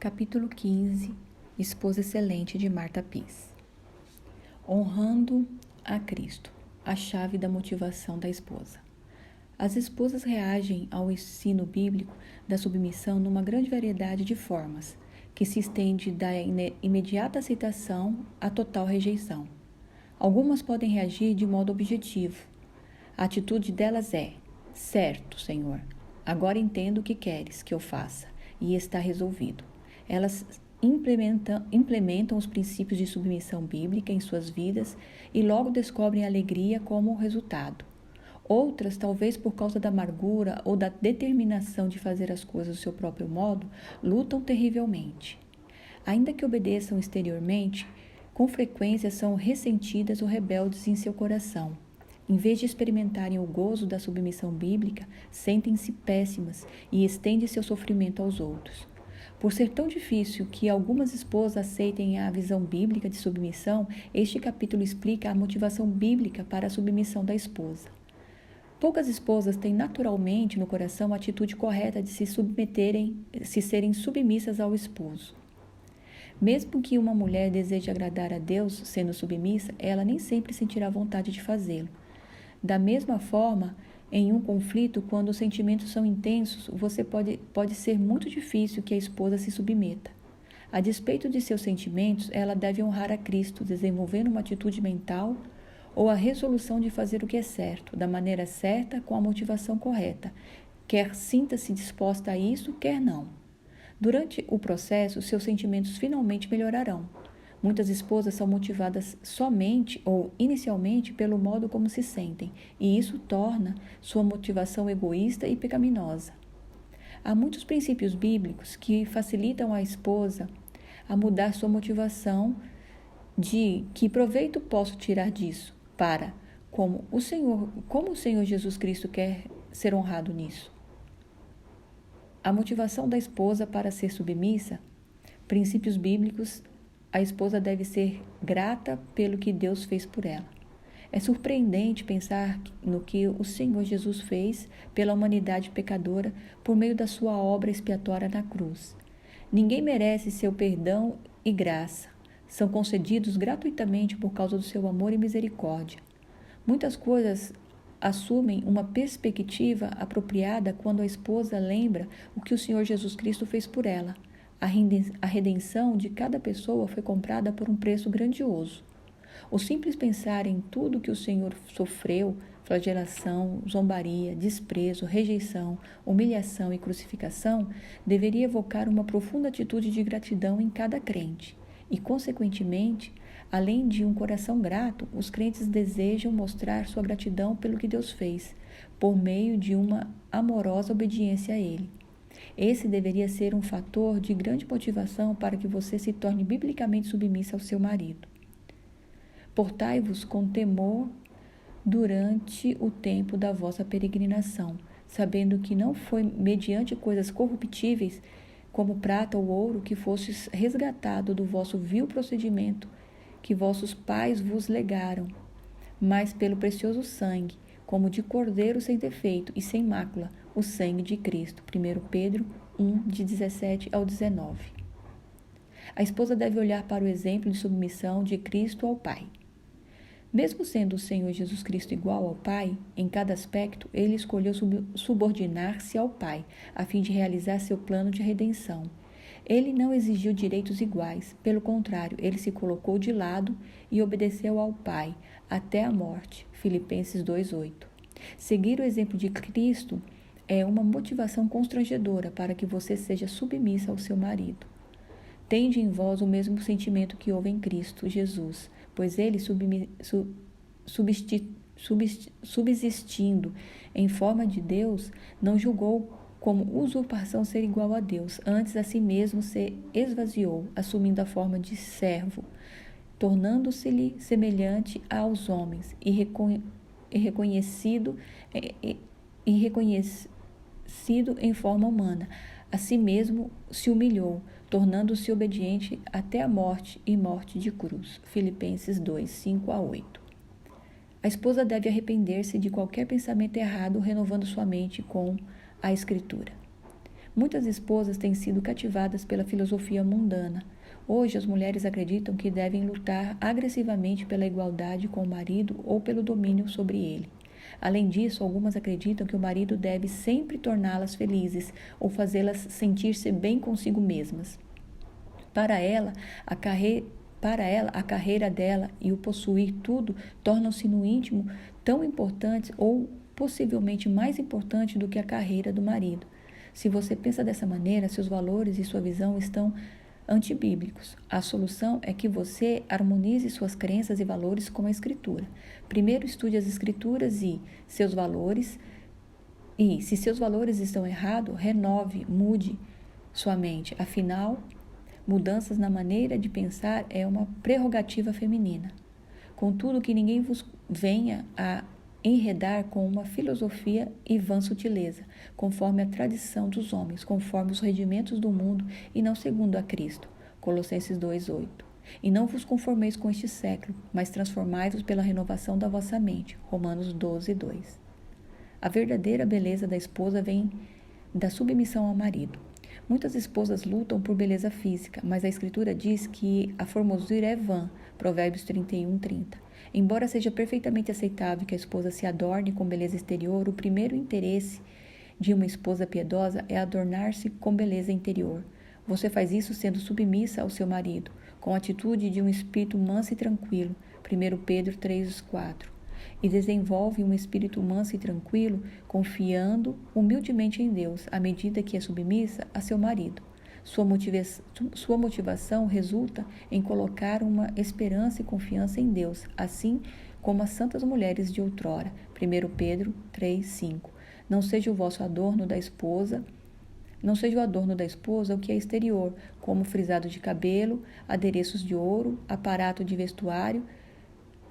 Capítulo 15. Esposa Excelente de Marta Pease. Honrando a Cristo, a chave da motivação da esposa. As esposas reagem ao ensino bíblico da submissão numa grande variedade de formas, que se estende da imediata aceitação à total rejeição. Algumas podem reagir de modo objetivo. A atitude delas é: certo, Senhor, agora entendo o que queres que eu faça, e está resolvido. Elas implementam os princípios de submissão bíblica em suas vidas e logo descobrem alegria como resultado. Outras, talvez por causa da amargura ou da determinação de fazer as coisas do seu próprio modo, lutam terrivelmente. Ainda que obedeçam exteriormente, com frequência são ressentidas ou rebeldes em seu coração. Em vez de experimentarem o gozo da submissão bíblica, sentem-se péssimas e estendem seu sofrimento aos outros. Por ser tão difícil que algumas esposas aceitem a visão bíblica de submissão, este capítulo explica a motivação bíblica para a submissão da esposa. Poucas esposas têm naturalmente no coração a atitude correta de se serem submissas ao esposo. Mesmo que uma mulher deseje agradar a Deus sendo submissa, ela nem sempre sentirá vontade de fazê-lo. Da mesma forma, em um conflito, quando os sentimentos são intensos, pode ser muito difícil que a esposa se submeta. A despeito de seus sentimentos, ela deve honrar a Cristo, desenvolvendo uma atitude mental ou a resolução de fazer o que é certo, da maneira certa, com a motivação correta, quer sinta-se disposta a isso, quer não. Durante o processo, seus sentimentos finalmente melhorarão. Muitas esposas são motivadas somente ou inicialmente pelo modo como se sentem, e isso torna sua motivação egoísta e pecaminosa. Há muitos princípios bíblicos que facilitam a esposa a mudar sua motivação de que proveito posso tirar disso para como o Senhor Jesus Cristo quer ser honrado nisso. A motivação da esposa para ser submissa, princípios bíblicos. A esposa deve ser grata pelo que Deus fez por ela. É surpreendente pensar no que o Senhor Jesus fez pela humanidade pecadora por meio da sua obra expiatória na cruz. Ninguém merece seu perdão e graça. São concedidos gratuitamente por causa do seu amor e misericórdia. Muitas coisas assumem uma perspectiva apropriada quando a esposa lembra o que o Senhor Jesus Cristo fez por ela. A redenção de cada pessoa foi comprada por um preço grandioso. O simples pensar em tudo que o Senhor sofreu, flagelação, zombaria, desprezo, rejeição, humilhação e crucificação, deveria evocar uma profunda atitude de gratidão em cada crente. E, consequentemente, além de um coração grato, os crentes desejam mostrar sua gratidão pelo que Deus fez, por meio de uma amorosa obediência a Ele. Esse deveria ser um fator de grande motivação para que você se torne biblicamente submissa ao seu marido. Portai-vos com temor durante o tempo da vossa peregrinação, sabendo que não foi mediante coisas corruptíveis, como prata ou ouro, que fostes resgatado do vosso vil procedimento que vossos pais vos legaram, mas pelo precioso sangue, como de cordeiro sem defeito e sem mácula, o sangue de Cristo. 1 Pedro 1, de 17 ao 19. A esposa deve olhar para o exemplo de submissão de Cristo ao Pai. Mesmo sendo o Senhor Jesus Cristo igual ao Pai, em cada aspecto, ele escolheu subordinar-se ao Pai, a fim de realizar seu plano de redenção. Ele não exigiu direitos iguais, pelo contrário, ele se colocou de lado e obedeceu ao Pai até a morte. Filipenses 2:8. Seguir o exemplo de Cristo é uma motivação constrangedora para que você seja submissa ao seu marido. Tende em vós o mesmo sentimento que houve em Cristo Jesus, pois ele, subsistindo em forma de Deus, não julgou como usurpação ser igual a Deus, antes a si mesmo se esvaziou, assumindo a forma de servo, tornando-se-lhe semelhante aos homens e reconhecido em forma humana. A si mesmo se humilhou, tornando-se obediente até a morte e morte de cruz. Filipenses 2, 5 a 8. A esposa deve arrepender-se de qualquer pensamento errado, renovando sua mente com a Escritura. Muitas esposas têm sido cativadas pela filosofia mundana. Hoje, as mulheres acreditam que devem lutar agressivamente pela igualdade com o marido ou pelo domínio sobre ele. Além disso, algumas acreditam que o marido deve sempre torná-las felizes ou fazê-las sentir-se bem consigo mesmas. Para ela, a carreira dela e o possuir tudo tornam-se no íntimo tão importantes ou possivelmente mais importante do que a carreira do marido. Se você pensa dessa maneira, seus valores e sua visão estão antibíblicos. A solução é que você harmonize suas crenças e valores com a Escritura. Primeiro estude as Escrituras e seus valores, e se seus valores estão errados, renove, mude sua mente. Afinal, mudanças na maneira de pensar é uma prerrogativa feminina. Contudo, que ninguém vos venha a enredar com uma filosofia e vã sutileza, conforme a tradição dos homens, conforme os regimentos do mundo e não segundo a Cristo. Colossenses 2:8. E não vos conformeis com este século, mas transformai-vos pela renovação da vossa mente. Romanos 12:2. A verdadeira beleza da esposa vem da submissão ao marido. Muitas esposas lutam por beleza física, mas a Escritura diz que a formosura é vã, Provérbios 31:30. Embora seja perfeitamente aceitável que a esposa se adorne com beleza exterior, o primeiro interesse de uma esposa piedosa é adornar-se com beleza interior. Você faz isso sendo submissa ao seu marido, com a atitude de um espírito manso e tranquilo, 1 Pedro 3:4. E desenvolve um espírito manso e tranquilo, confiando humildemente em Deus, à medida que é submissa a seu marido. Sua motivação resulta em colocar uma esperança e confiança em Deus, assim como as santas mulheres de outrora. 1 Pedro 3:5. Não seja o vosso adorno da esposa, não seja o adorno da esposa o que é exterior, como frisado de cabelo, adereços de ouro, aparato de vestuário.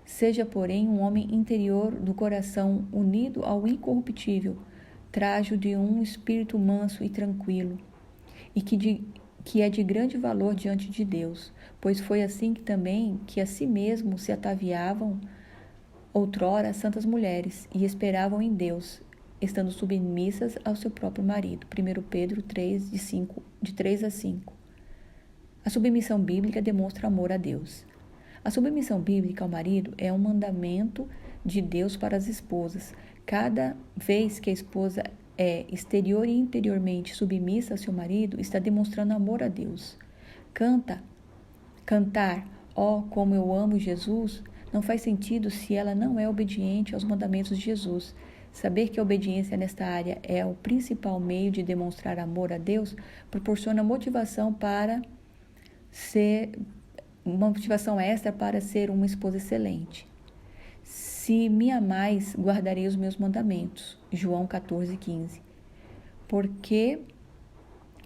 Seja, porém, um homem interior do coração unido ao incorruptível, trajo de um espírito manso e tranquilo, e que é de grande valor diante de Deus, pois foi assim que também que a si mesmo se ataviavam outrora as santas mulheres e esperavam em Deus, estando submissas ao seu próprio marido. 1 Pedro 3, de 3 a 5. A submissão bíblica demonstra amor a Deus. A submissão bíblica ao marido é um mandamento de Deus para as esposas. Cada vez que a esposa é exterior e interiormente submissa ao seu marido, está demonstrando amor a Deus. Cantar, ó, como eu amo Jesus, não faz sentido se ela não é obediente aos mandamentos de Jesus. Saber que a obediência nesta área é o principal meio de demonstrar amor a Deus proporciona motivação extra para ser uma esposa excelente. Se me amais, guardarei os meus mandamentos. João 14:15. Porque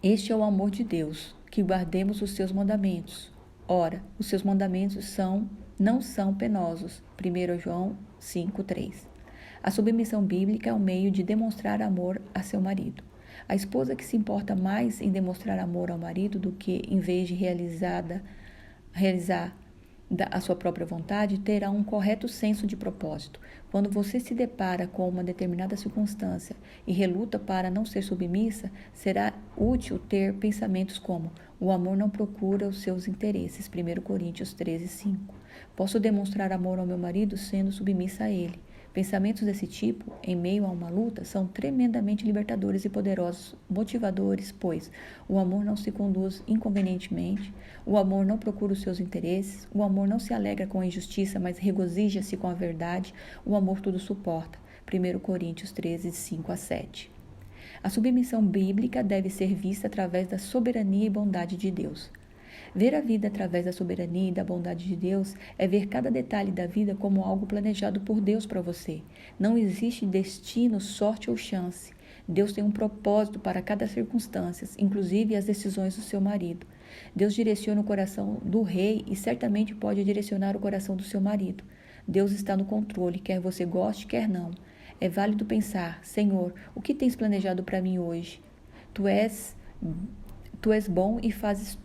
este é o amor de Deus, que guardemos os seus mandamentos. Ora, os seus mandamentos não são penosos. 1 João 5:3. A submissão bíblica é um meio de demonstrar amor a seu marido. A esposa que se importa mais em demonstrar amor ao marido do que em vez de realizar a sua própria vontade, terá um correto senso de propósito. Quando você se depara com uma determinada circunstância e reluta para não ser submissa, será útil ter pensamentos como: o amor não procura os seus interesses, 1 Coríntios 13:5. Posso demonstrar amor ao meu marido sendo submissa a ele. Pensamentos desse tipo, em meio a uma luta, são tremendamente libertadores e poderosos motivadores, pois o amor não se conduz inconvenientemente, o amor não procura os seus interesses, o amor não se alegra com a injustiça, mas regozija-se com a verdade, o amor tudo suporta. 1 Coríntios 13:5-7. A submissão bíblica deve ser vista através da soberania e bondade de Deus. Ver a vida através da soberania e da bondade de Deus é ver cada detalhe da vida como algo planejado por Deus para você. Não existe destino, sorte ou chance. Deus tem um propósito para cada circunstância, inclusive as decisões do seu marido. Deus direciona o coração do rei e certamente pode direcionar o coração do seu marido. Deus está no controle, quer você goste, quer não. É válido pensar: Senhor, o que tens planejado para mim hoje? Tu és bom e fazes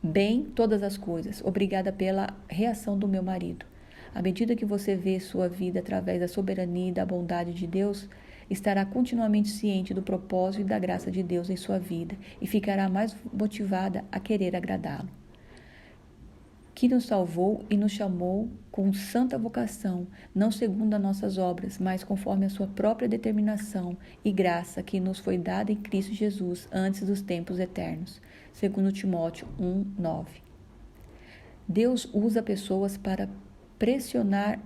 bem todas as coisas. Obrigada pela reação do meu marido. À medida que você vê sua vida através da soberania e da bondade de Deus, estará continuamente ciente do propósito e da graça de Deus em sua vida e ficará mais motivada a querer agradá-lo, que nos salvou e nos chamou com santa vocação, não segundo as nossas obras, mas conforme a sua própria determinação e graça que nos foi dada em Cristo Jesus antes dos tempos eternos. Segundo Timóteo 1:9. Deus usa pessoas para pressionar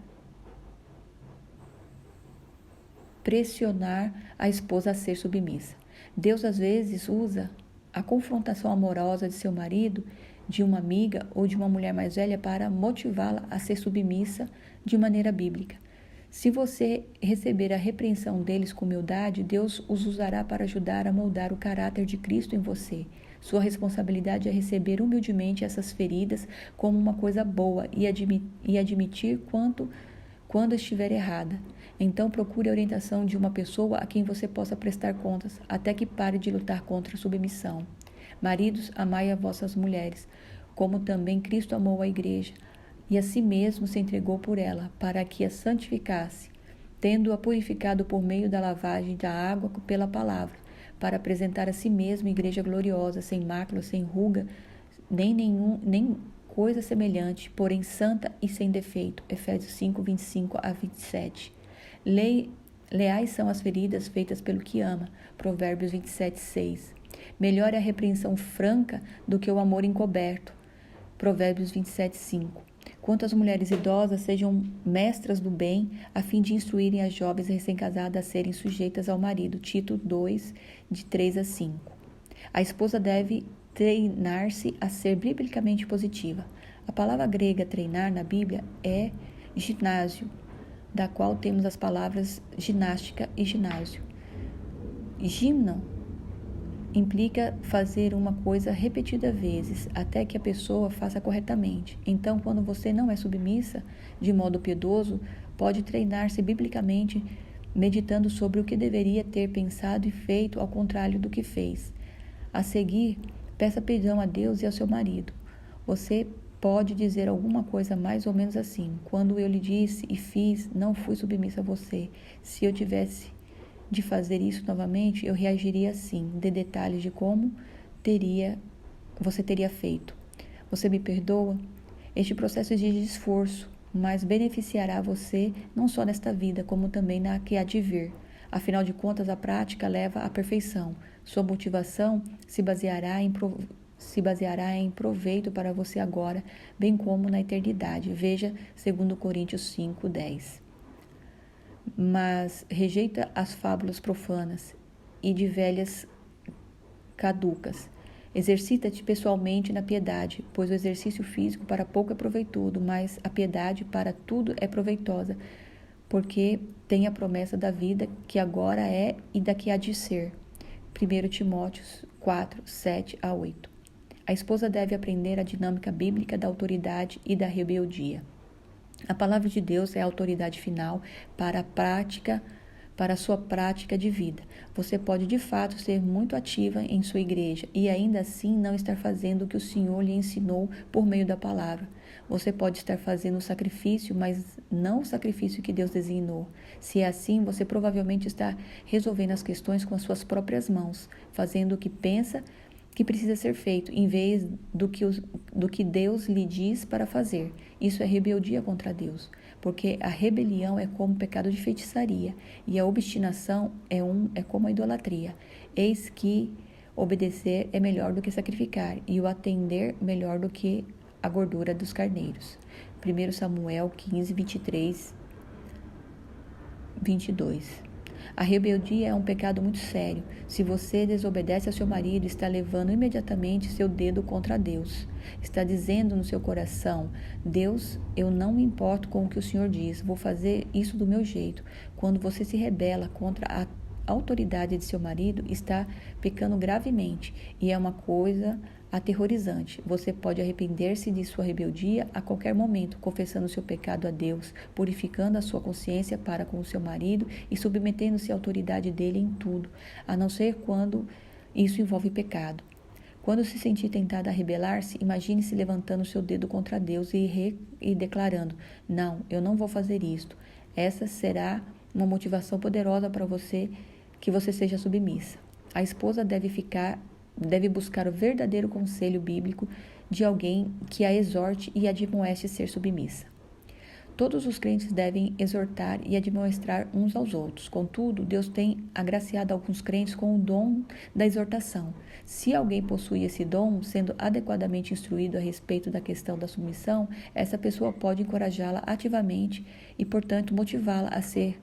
a esposa a ser submissa. Deus às vezes usa a confrontação amorosa de seu marido, de uma amiga ou de uma mulher mais velha para motivá-la a ser submissa de maneira bíblica. Se você receber a repreensão deles com humildade, Deus os usará para ajudar a moldar o caráter de Cristo em você. Sua responsabilidade é receber humildemente essas feridas como uma coisa boa e admitir quando estiver errada. Então procure a orientação de uma pessoa a quem você possa prestar contas, até que pare de lutar contra a submissão. Maridos, amai a vossas mulheres, como também Cristo amou a igreja, e a si mesmo se entregou por ela, para que a santificasse, tendo-a purificado por meio da lavagem da água pela palavra, para apresentar a si mesmo igreja gloriosa, sem mácula, sem ruga, nem coisa semelhante, porém santa e sem defeito. Efésios 5:25-27. Leais são as feridas feitas pelo que ama. Provérbios 27:6. Melhor é a repreensão franca do que o amor encoberto. Provérbios 27:5. Quanto às mulheres idosas, sejam mestras do bem, a fim de instruírem as jovens recém-casadas a serem sujeitas ao marido. Tito 2:3-5. A esposa deve treinar-se a ser biblicamente positiva. A palavra grega treinar na Bíblia é ginásio, da qual temos as palavras ginástica e ginásio. Gimno implica fazer uma coisa repetida vezes, até que a pessoa faça corretamente. Então, quando você não é submissa, de modo piedoso, pode treinar-se biblicamente, meditando sobre o que deveria ter pensado e feito ao contrário do que fez. A seguir, peça perdão a Deus e ao seu marido. Você pode dizer alguma coisa mais ou menos assim: quando eu lhe disse e fiz, não fui submissa a você. Se eu tivesse de fazer isso novamente, eu reagiria assim. Dê detalhes de como você teria feito. Você me perdoa? Este processo exige esforço, mas beneficiará você não só nesta vida, como também na que há de vir. Afinal de contas, a prática leva à perfeição. Sua motivação se baseará em proveito para você agora, bem como na eternidade. Veja 2 Coríntios 5:10. Mas rejeita as fábulas profanas e de velhas caducas. Exercita-te pessoalmente na piedade, pois o exercício físico para pouco é proveitoso, mas a piedade para tudo é proveitosa, porque tem a promessa da vida que agora é e da que há de ser. 1 Timóteo 4:7-8. A esposa deve aprender a dinâmica bíblica da autoridade e da rebeldia. A palavra de Deus é a autoridade final para a sua prática de vida. Você pode de fato ser muito ativa em sua igreja e ainda assim não estar fazendo o que o Senhor lhe ensinou por meio da palavra. Você pode estar fazendo o sacrifício, mas não o sacrifício que Deus designou. Se é assim, você provavelmente está resolvendo as questões com as suas próprias mãos, fazendo o que pensa que precisa ser feito, em vez do que Deus lhe diz para fazer. Isso é rebeldia contra Deus, porque a rebelião é como o pecado de feitiçaria, e a obstinação é como a idolatria. Eis que obedecer é melhor do que sacrificar, e o atender melhor do que a gordura dos carneiros. 1 Samuel 15:23-22. A rebeldia é um pecado muito sério. Se você desobedece ao seu marido, está levando imediatamente seu dedo contra Deus. Está dizendo no seu coração: Deus, eu não me importo com o que o Senhor diz, vou fazer isso do meu jeito. Quando você se rebela contra a autoridade de seu marido, está pecando gravemente e é uma coisa aterrorizante. Você pode arrepender-se de sua rebeldia a qualquer momento, confessando seu pecado a Deus, purificando a sua consciência para com o seu marido e submetendo-se à autoridade dele em tudo, a não ser quando isso envolve pecado. Quando se sentir tentada a rebelar-se, imagine-se levantando seu dedo contra Deus e declarando: não, eu não vou fazer isto. Essa será uma motivação poderosa para você que você seja submissa. A esposa deve buscar o verdadeiro conselho bíblico de alguém que a exorte e admoeste a ser submissa. Todos os crentes devem exortar e admoestar uns aos outros. Contudo, Deus tem agraciado alguns crentes com o dom da exortação. Se alguém possui esse dom, sendo adequadamente instruído a respeito da questão da submissão, essa pessoa pode encorajá-la ativamente e, portanto, motivá-la a ser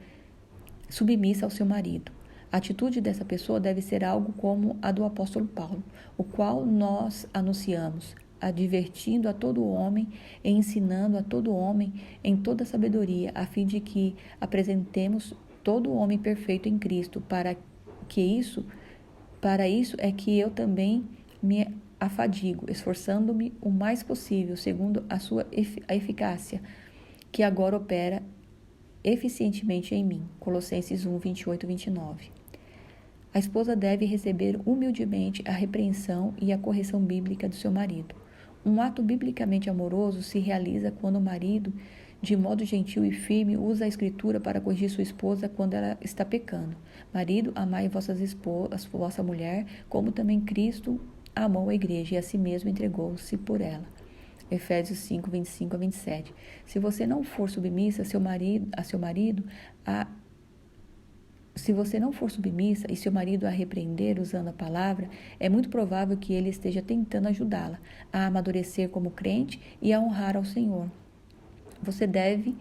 submissa ao seu marido. A atitude dessa pessoa deve ser algo como a do apóstolo Paulo, o qual nós anunciamos, advertindo a todo homem e ensinando a todo homem em toda sabedoria, a fim de que apresentemos todo homem perfeito em Cristo. Para isso é que eu também me afadigo, esforçando-me o mais possível, segundo a eficácia que agora opera eficientemente em mim. Colossenses 1, 28 e 29. A esposa deve receber humildemente a repreensão e a correção bíblica do seu marido. Um ato biblicamente amoroso se realiza quando o marido, de modo gentil e firme, usa a escritura para corrigir sua esposa quando ela está pecando. Marido, amai vossa mulher, como também Cristo amou a igreja e a si mesmo entregou-se por ela. Efésios 5, 25 a 27. Se você não for submissa se você não for submissa e seu marido a repreender usando a palavra, é muito provável que ele esteja tentando ajudá-la a amadurecer como crente e a honrar ao Senhor. Você deve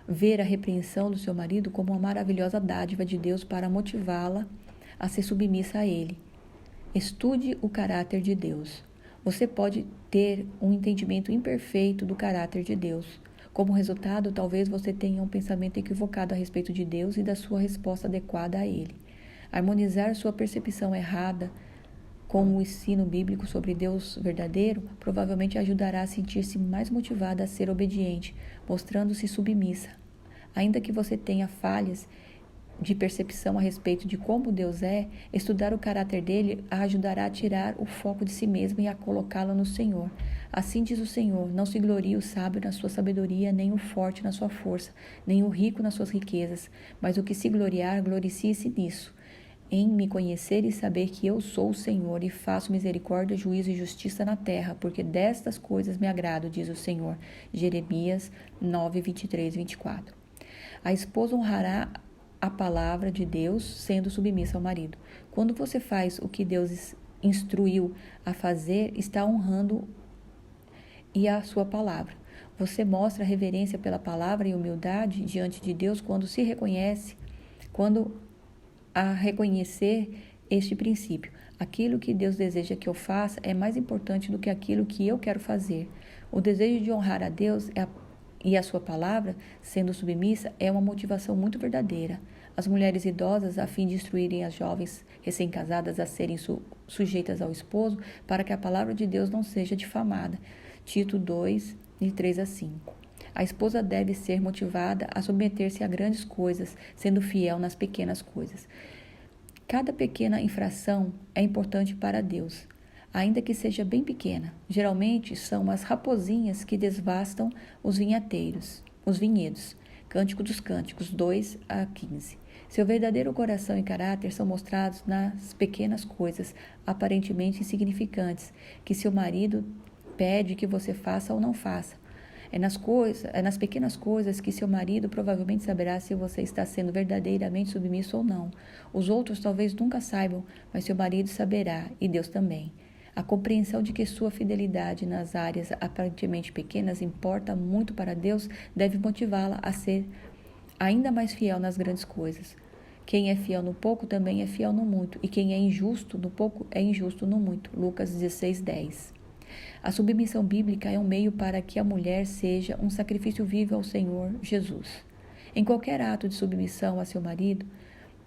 ver a repreensão do seu marido como uma maravilhosa dádiva de Deus para motivá-la a ser submissa a ele. Estude o caráter de Deus. Você pode ter um entendimento imperfeito do caráter de Deus. Como resultado, talvez você tenha um pensamento equivocado a respeito de Deus e da sua resposta adequada a Ele. Harmonizar sua percepção errada com o ensino bíblico sobre Deus verdadeiro provavelmente ajudará a sentir-se mais motivada a ser obediente, mostrando-se submissa. Ainda que você tenha falhas de percepção a respeito de como Deus é, estudar o caráter dele a ajudará a tirar o foco de si mesmo e a colocá-lo no Senhor. Assim diz o Senhor: não se glorie o sábio na sua sabedoria, nem o forte na sua força, nem o rico nas suas riquezas, mas o que se gloriar, gloricie-se nisso, em me conhecer e saber que eu sou o Senhor e faço misericórdia, juízo e justiça na terra, porque destas coisas me agrado, diz o Senhor. Jeremias 9, 23 e 24. A esposa honrará a palavra de Deus sendo submissa ao marido. Quando você faz o que Deus instruiu a fazer, está honrando e a sua palavra. Você mostra reverência pela palavra e humildade diante de Deus quando a reconhecer este princípio. Aquilo que Deus deseja que eu faça é mais importante do que aquilo que eu quero fazer. O desejo de honrar a Deus e a sua palavra, sendo submissa, é uma motivação muito verdadeira. As mulheres idosas, a fim de instruírem as jovens recém-casadas a serem sujeitas ao esposo, para que a palavra de Deus não seja difamada. Tito 2, de 3 a 5. A esposa deve ser motivada a submeter-se a grandes coisas, sendo fiel nas pequenas coisas. Cada pequena infração é importante para Deus, ainda que seja bem pequena. Geralmente são as raposinhas que devastam os vinhedos. Cântico dos Cânticos 2 a 15. Seu verdadeiro coração e caráter são mostrados nas pequenas coisas, aparentemente insignificantes, que seu marido pede que você faça ou não faça. É nas pequenas coisas que seu marido provavelmente saberá se você está sendo verdadeiramente submisso ou não. Os outros talvez nunca saibam, mas seu marido saberá, e Deus também. A compreensão de que sua fidelidade nas áreas aparentemente pequenas importa muito para Deus deve motivá-la a ser ainda mais fiel nas grandes coisas. Quem é fiel no pouco também é fiel no muito, e quem é injusto no pouco é injusto no muito. Lucas 16, 10. A submissão bíblica é um meio para que a mulher seja um sacrifício vivo ao Senhor Jesus. Em qualquer ato de submissão a seu marido,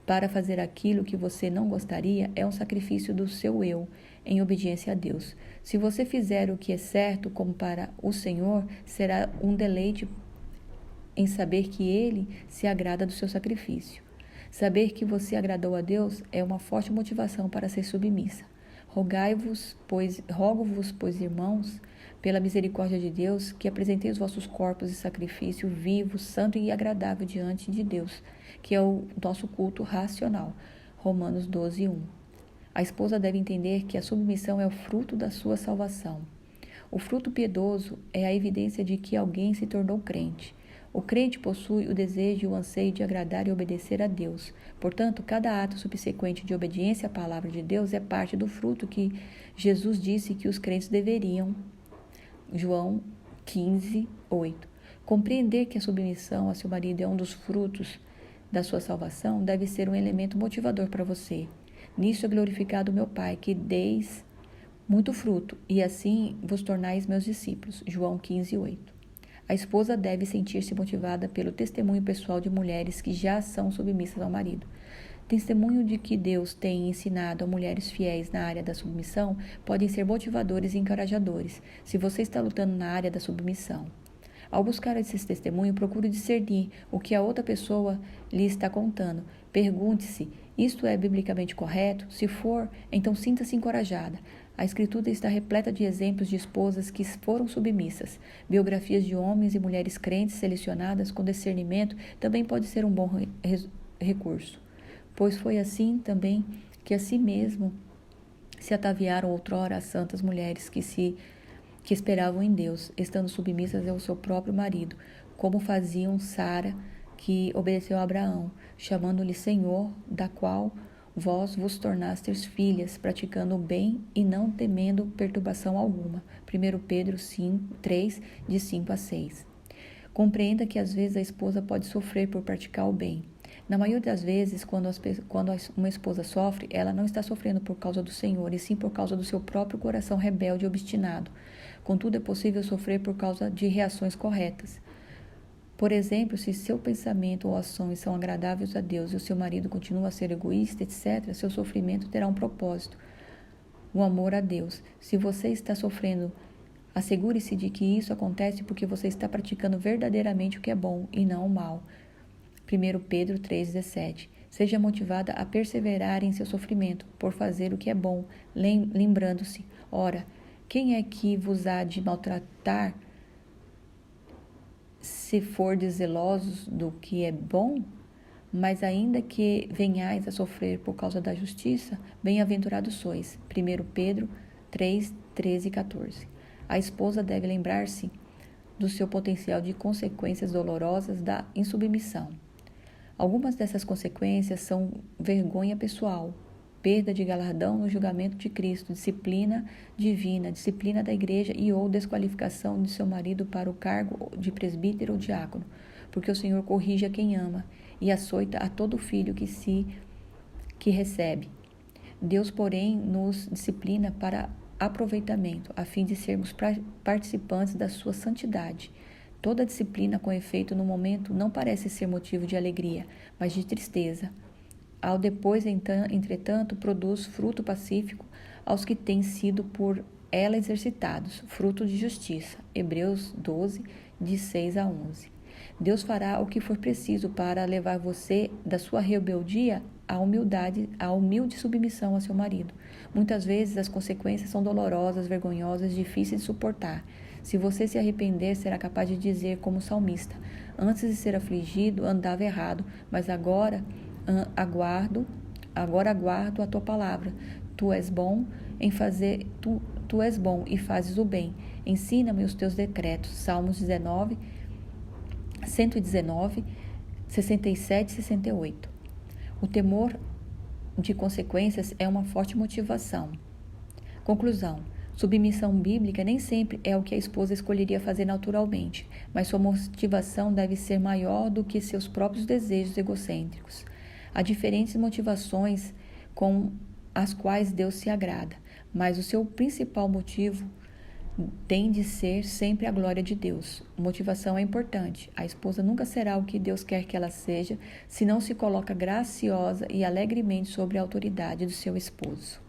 para fazer aquilo que você não gostaria, é um sacrifício do seu eu, em obediência a Deus. Se você fizer o que é certo como para o Senhor, será um deleite em saber que Ele se agrada do seu sacrifício. Saber que você agradou a Deus é uma forte motivação para ser submissa. Rogo-vos, pois, irmãos, pela misericórdia de Deus, que apresenteis os vossos corpos em sacrifício vivo, santo e agradável diante de Deus, que é o nosso culto racional. Romanos 12:1. A esposa deve entender que a submissão é o fruto da sua salvação. O fruto piedoso é a evidência de que alguém se tornou crente. O crente possui o desejo e o anseio de agradar e obedecer a Deus. Portanto, cada ato subsequente de obediência à palavra de Deus é parte do fruto que Jesus disse que os crentes deveriam. João 15:8. Compreender que a submissão a seu marido é um dos frutos da sua salvação deve ser um elemento motivador para você. Nisso é glorificado meu Pai, que deis muito fruto, e assim vos tornais meus discípulos. João 15:8. A esposa deve sentir-se motivada pelo testemunho pessoal de mulheres que já são submissas ao marido. Testemunho de que Deus tem ensinado a mulheres fiéis na área da submissão podem ser motivadores e encorajadores, se você está lutando na área da submissão. Ao buscar esses testemunhos, procure discernir o que a outra pessoa lhe está contando. Pergunte-se, isto é biblicamente correto? Se for, então sinta-se encorajada. A Escritura está repleta de exemplos de esposas que foram submissas. Biografias de homens e mulheres crentes selecionadas com discernimento também pode ser um bom recurso, pois foi assim também que a si mesmo se ataviaram outrora as santas mulheres que esperavam em Deus, estando submissas ao seu próprio marido, como faziam Sara, que obedeceu a Abraão, chamando-lhe Senhor, da qual vós vos tornastes filhas, praticando o bem e não temendo perturbação alguma. 1 Pedro 3, de 5-6. Compreenda que às vezes a esposa pode sofrer por praticar o bem. Na maioria das vezes, quando uma esposa sofre, ela não está sofrendo por causa do Senhor, e sim por causa do seu próprio coração rebelde e obstinado. Contudo, é possível sofrer por causa de reações corretas. Por exemplo, se seu pensamento ou ações são agradáveis a Deus e o seu marido continua a ser egoísta, etc., seu sofrimento terá um propósito, o amor a Deus. Se você está sofrendo, assegure-se de que isso acontece porque você está praticando verdadeiramente o que é bom e não o mal. 1 Pedro 3,17. Seja motivada a perseverar em seu sofrimento, por fazer o que é bom, lembrando-se, ora, quem é que vos há de maltratar se fordes zelosos do que é bom? Mas ainda que venhais a sofrer por causa da justiça, bem-aventurados sois. 1 Pedro 3, 13 e 14. A esposa deve lembrar-se do seu potencial de consequências dolorosas da insubmissão. Algumas dessas consequências são vergonha pessoal, perda de galardão no julgamento de Cristo, disciplina divina, disciplina da igreja e ou desqualificação de seu marido para o cargo de presbítero ou diácono, porque o Senhor corrige a quem ama e açoita a todo filho que recebe. Deus, porém, nos disciplina para aproveitamento, a fim de sermos participantes da sua santidade. Toda disciplina com efeito no momento não parece ser motivo de alegria, mas de tristeza. Ao depois, entretanto, produz fruto pacífico aos que têm sido por ela exercitados, fruto de justiça. Hebreus 12, de 6-11. Deus fará o que for preciso para levar você da sua rebeldia à humilde submissão a seu marido. Muitas vezes as consequências são dolorosas, vergonhosas, difíceis de suportar. Se você se arrepender, será capaz de dizer como salmista: antes de ser afligido, andava errado, mas agora aguardo a tua palavra. Tu és bom e fazes o bem. Ensina-me os teus decretos. Salmos 119, 67 e 68. O temor de consequências é uma forte motivação. Conclusão. Submissão bíblica nem sempre é o que a esposa escolheria fazer naturalmente, mas sua motivação deve ser maior do que seus próprios desejos egocêntricos. Há diferentes motivações com as quais Deus se agrada, mas o seu principal motivo tem de ser sempre a glória de Deus. Motivação é importante. A esposa nunca será o que Deus quer que ela seja, se não se coloca graciosa e alegremente sobre a autoridade do seu esposo.